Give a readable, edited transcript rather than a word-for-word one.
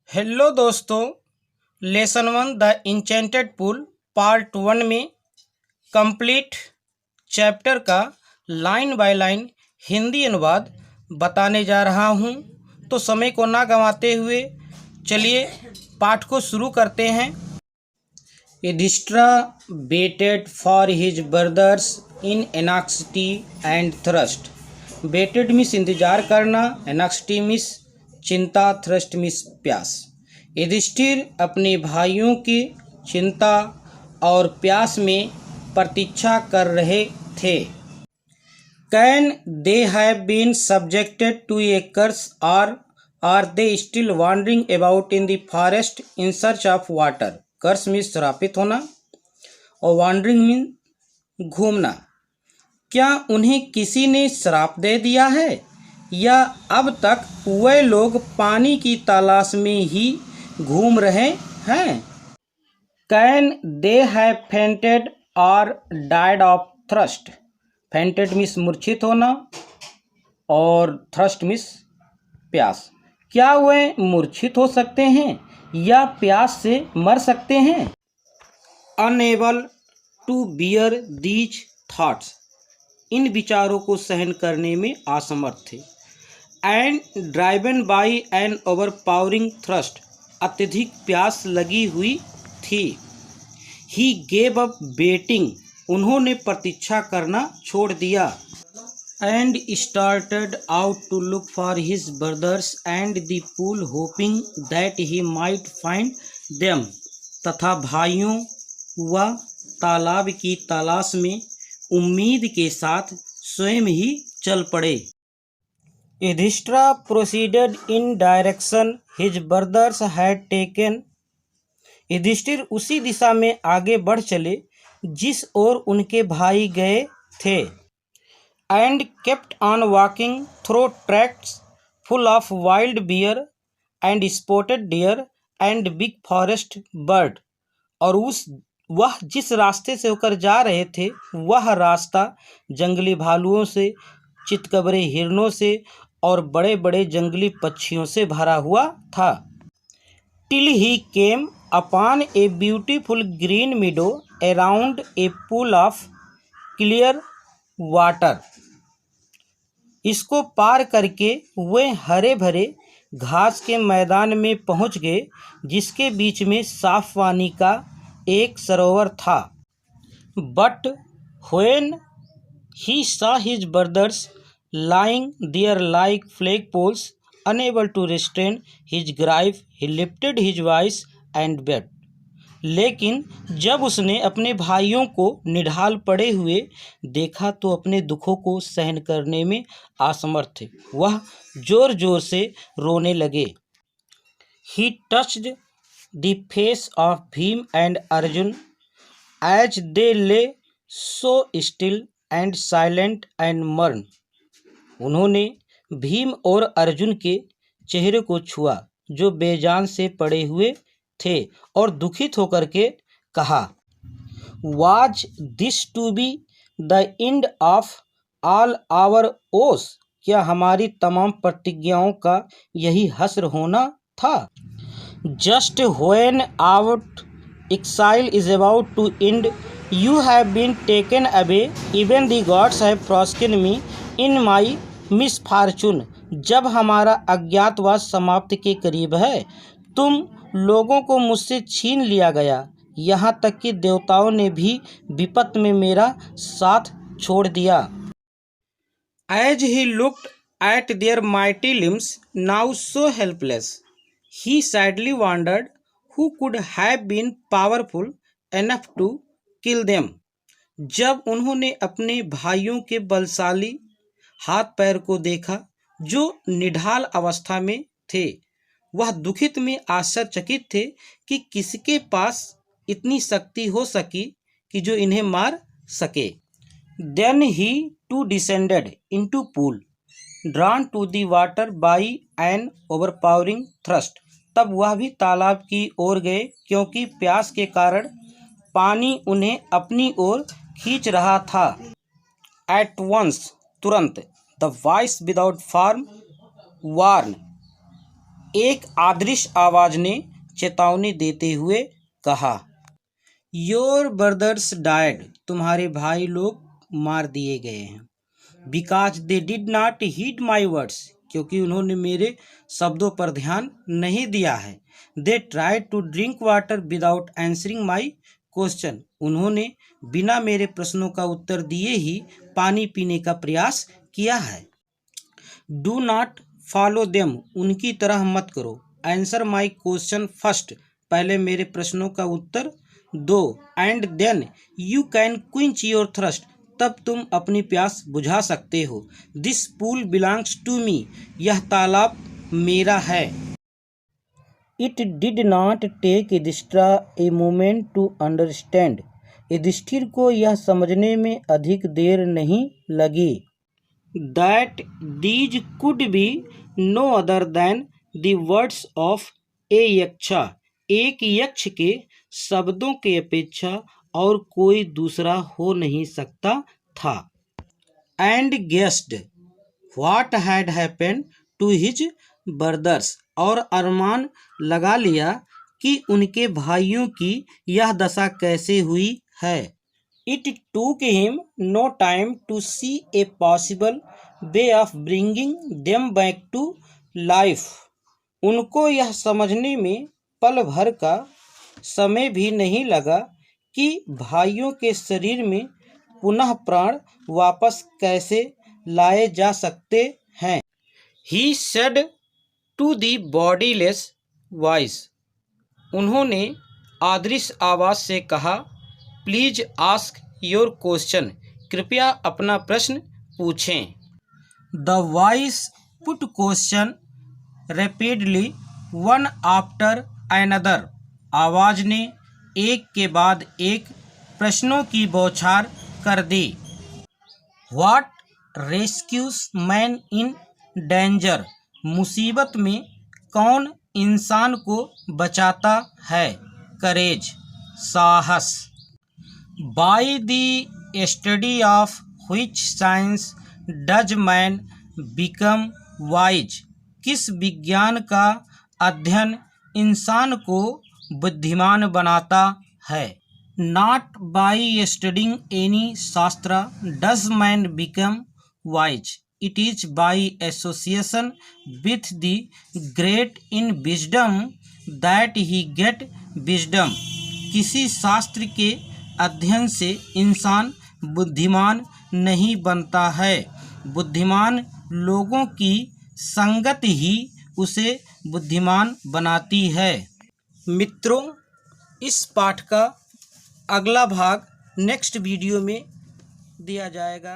Hello दोस्तों, lesson one the enchanted pool part one में complete chapter का line by line Hindi अनुवाद बताने जा रहा हूं। तो समय को ना गंवाते हुए चलिए पाठ को शुरू करते हैं। Yudhishthira waited for his brothers in anxiety and thirst. Waited means इंतजार करना, एनाक्सिटी मीन्स चिंता, थ्रस्ट मीन्स प्यास। युधिष्ठिर अपने भाइयों की चिंता और प्यास में प्रतीक्षा कर रहे थे। Can they have been subjected to a curse और are they still wandering about in the forest in search of water. Curse means श्रापित होना और वॉन्डरिंग मीन घूमना। क्या उन्हें किसी ने श्राप दे दिया है या अब तक वे लोग पानी की तलाश में ही घूम रहे हैं? कैन दे हैव फेंटेड और died of thrust. Fainted means मूर्छित होना और थ्रस्ट मीन्स प्यास। क्या वे मूर्छित हो सकते हैं या प्यास से मर सकते हैं? Unable to bear these thoughts. इन विचारों को सहन करने में असमर्थ थे। And driven by an overpowering thirst. अत्यधिक प्यास लगी हुई थी। He gave up waiting. उन्होंने प्रतीक्षा करना छोड़ दिया। And started out to look for his brothers and the pool hoping that he might find them. तथा भाइयों व तालाब की तलाश में उम्मीद के साथ स्वयं ही चल पड़े। Yudhishthira proceeded in direction his brothers had taken. Yudhishthira उसी दिशा में आगे बढ़ चले जिस ओर उनके भाई गए थे। And kept on walking through tracks full of wild bear and spotted deer and big forest bird. और वह जिस रास्ते से होकर जा रहे थे वह रास्ता जंगली भालुओं से, चितकबरे हिरणों से और बड़े बड़े जंगली पक्षियों से भरा हुआ था। Till he came upon a beautiful green मीडो around a pool of clear water. इसको पार करके वे हरे भरे घास के मैदान में पहुंच गए जिसके बीच में साफ पानी का एक सरोवर था। But when he saw his brothers lying there like flagpoles, unable to restrain his grief, he lifted his voice and wept. लेकिन जब उसने अपने भाइयों को निढाल पड़े हुए देखा तो अपने दुखों को सहन करने में असमर्थ थे। वह जोर जोर से रोने लगे। He touched the face of Bhim and Arjun as they lay so still and silent and mourned. उन्होंने भीम और अर्जुन के चेहरे को छुआ जो बेजान से पड़े हुए थे और दुखित होकर के कहा, was this to be the end of all our woes. क्या हमारी तमाम प्रतिज्ञाओं का यही हश्र होना था? Just when our exile is about to end you have been taken away, even the gods have forsaken me in my misfortune. जब हमारा अज्ञातवास समाप्ति के करीब है तुम लोगों को मुझसे छीन लिया गया। यहाँ तक कि देवताओं ने भी विपत में मेरा साथ छोड़ दिया। As he looked at their mighty limbs now so helpless, he sadly wondered who could have been powerful enough to kill them. जब उन्होंने अपने भाइयों के बलशाली हाथ पैर को देखा जो निढाल अवस्था में थे, वह दुखित में आश्चर्यचकित थे कि किसके पास इतनी शक्ति हो सकी कि जो इन्हें मार सके। Then he too descended into pool drawn to the water by an overpowering thrust. तब वह भी तालाब की ओर गए क्योंकि प्यास के कारण पानी उन्हें अपनी ओर खींच रहा था। एट वंस तुरंत, the voice without form warned. एक अदृश्य आवाज ने चेतावनी देते हुए कहा, योर ब्रदर्स डाइड, तुम्हारे भाई लोग मार दिए गए हैं। Because they did not heed my words, क्योंकि उन्होंने मेरे शब्दों पर ध्यान नहीं दिया है। They try to drink water without answering my question, उन्होंने बिना मेरे प्रश्नों का उत्तर दिए ही पानी पीने का प्रयास किया है। डू नॉट फॉलो देम, उनकी तरह मत करो। आंसर माई क्वेश्चन फर्स्ट, पहले मेरे प्रश्नों का उत्तर दो। And then you can quench your thirst, तब तुम अपनी प्यास बुझा सकते हो। This pool belongs to me, यह तालाब मेरा है। It did not take Yudhishthira a moment to understand, Yudhishthira को यह समझने में अधिक देर नहीं लगी। That these could be no other than the words of a yaksha, एक यक्ष के शब्दों के अपेक्षा और कोई दूसरा हो नहीं सकता था। And guessed what had happened to his brothers, और अरमान लगा लिया कि उनके भाइयों की यह दशा कैसे हुई है। It took him no time to see a possible way of bringing them back to life. उनको यह समझने में पल भर का समय भी नहीं लगा कि भाइयों के शरीर में पुनः प्राण वापस कैसे लाए जा सकते हैं। He said to the bodiless voice, उन्होंने अदृश्य आवाज से कहा, प्लीज आस्क योर क्वेश्चन, कृपया अपना प्रश्न पूछें। The voice put question rapidly one after another, आवाज ने एक के बाद एक प्रश्नों की बौछार कर दी। What rescues man in danger, मुसीबत में कौन इंसान को बचाता है। करेज, साहस। By the study of which science does man become wise, किस विज्ञान का अध्ययन इंसान को बुद्धिमान बनाता है। Not by studying any shastra does man become wise, it is by association with the great in wisdom that he get wisdom, किसी शास्त्र के अध्ययन से इंसान बुद्धिमान नहीं बनता है, बुद्धिमान लोगों की संगत ही उसे बुद्धिमान बनाती है। मित्रों, इस पाठ का अगला भाग नेक्स्ट वीडियो में दिया जाएगा।